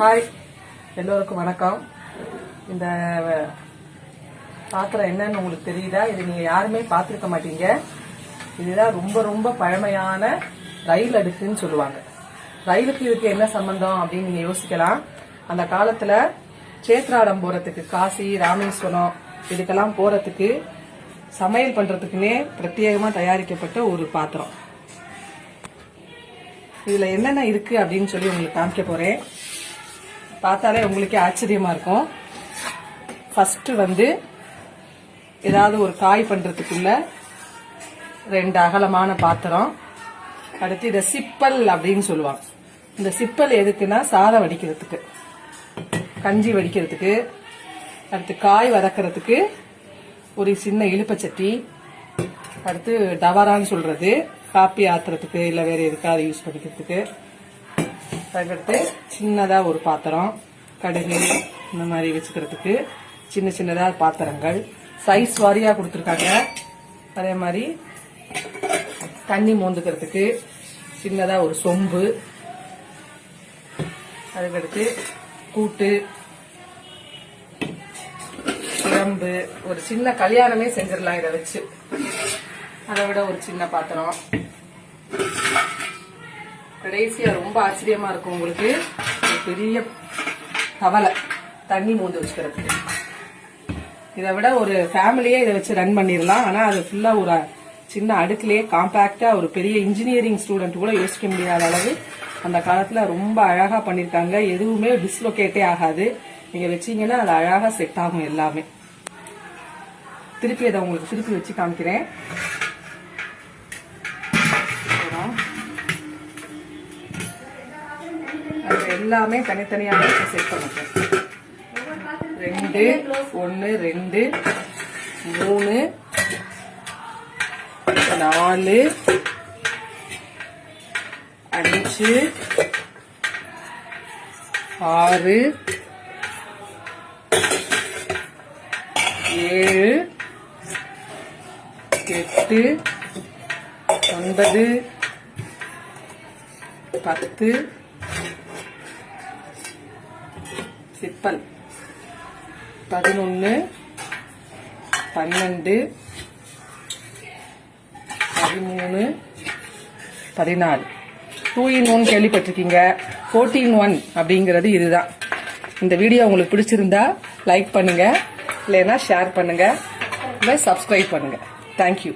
Hi, எல்லோருக்கும் வணக்கம். இந்த பாத்திரம் என்னன்னு உங்களுக்கு தெரியுதா? இது நீங்க யாருமே பார்த்திருக்க மாட்டீங்க. இதுதான் ரொம்ப ரொம்ப பழமையான ரயில் அடுக்குன்னு சொல்லுவாங்க. ரயிலுக்கு இதுக்கு என்ன சம்பந்தம் அப்படின்னு நீங்க யோசிக்கலாம். அந்த காலத்துல சேத்ராடம் போறதுக்கு, காசி ராமேஸ்வரம் இதுக்கெல்லாம் போறதுக்கு சமையல் பண்றதுக்குன்னே பிரத்யேகமா தயாரிக்கப்பட்ட ஒரு பாத்திரம். இதுல என்னென்ன இருக்கு அப்படின்னு சொல்லி உங்களுக்கு காமிக்க போறேன். பார்த்தாலே உங்களுக்கே ஆச்சரியமா இருக்கும். ஃபர்ஸ்ட் ஏதாவது ஒரு காய் பண்றதுக்குள்ள 2 அகலமான பாத்திரம். அடுத்து இதை சிப்பல் அப்படின்னு சொல்லுவாங்க. இந்த சிப்பல் எதுக்குன்னா சாதம் வடிக்கிறதுக்கு, கஞ்சி வடிக்கிறதுக்கு, அடுத்து காய் வதக்கிறதுக்கு ஒரு சின்ன இழுப்பச்சட்டி, அடுத்து டவரான்னு சொல்றது காப்பி ஆத்துறதுக்கு இல்ல வேற எதுக்காவது யூஸ் பண்ணிக்கிறதுக்கு. அதுக்கடுத்து சின்னதா ஒரு பாத்திரம், கடுகு இந்த மாதிரி வச்சுக்கிறதுக்கு சின்ன சின்னதா பாத்திரங்கள் சைஸ் வாரியா கொடுத்துருக்காங்க. அதே மாதிரி தண்ணி மோந்துக்கிறதுக்கு சின்னதா ஒரு சொம்பு, அதுக்கடுத்து கூட்டு, குழம்பு, ஒரு சின்ன கல்யாணமே செஞ்சிடலாம் இதை வச்சு. அதை விட ஒரு சின்ன பாத்திரம். கடைசியா ரொம்ப ஆச்சரியமா இருக்கும் உங்களுக்கு, ஒரு பெரிய கவலை தண்ணி மோந்து வச்சுக்கிறதுக்கு. இதை விட ஒரு ஃபேமிலியே இதை வச்சு ரன் பண்ணிடலாம். ஆனா அது ஃபுல்லா ஒரு சின்ன அடுக்குலயே காம்பாக்டா ஒரு பெரிய இன்ஜினியரிங் ஸ்டூடெண்ட் கூட யோசிக்க முடியாத அளவு அந்த காலத்துல ரொம்ப அழகா பண்ணிருக்காங்க. எதுவுமே டிஸ்லோகேட்டே ஆகாது. நீங்க வச்சீங்கன்னா அது அழகா செட் ஆகும் எல்லாமே. திருப்பி அதை உங்களுக்கு திருப்பி வச்சு காமிக்கிறேன். எல்லாமே தனித்தனியாக செட் பண்ணிட்டேன். 2 1 2 3 4 5 6 7 8 9 10 சிப்பல் 11 12 13 14. 2 in 1 கேள்விப்பட்டிருக்கீங்க. 14 in 1 அப்படிங்கிறது இதுதான். இந்த வீடியோ உங்களுக்கு பிடிச்சிருந்தா லைக் பண்ணுங்க, இல்லைன்னா ஷேர் பண்ணுங்க, இல்லை சப்ஸ்கிரைப் பண்ணுங்க. தேங்க்யூ.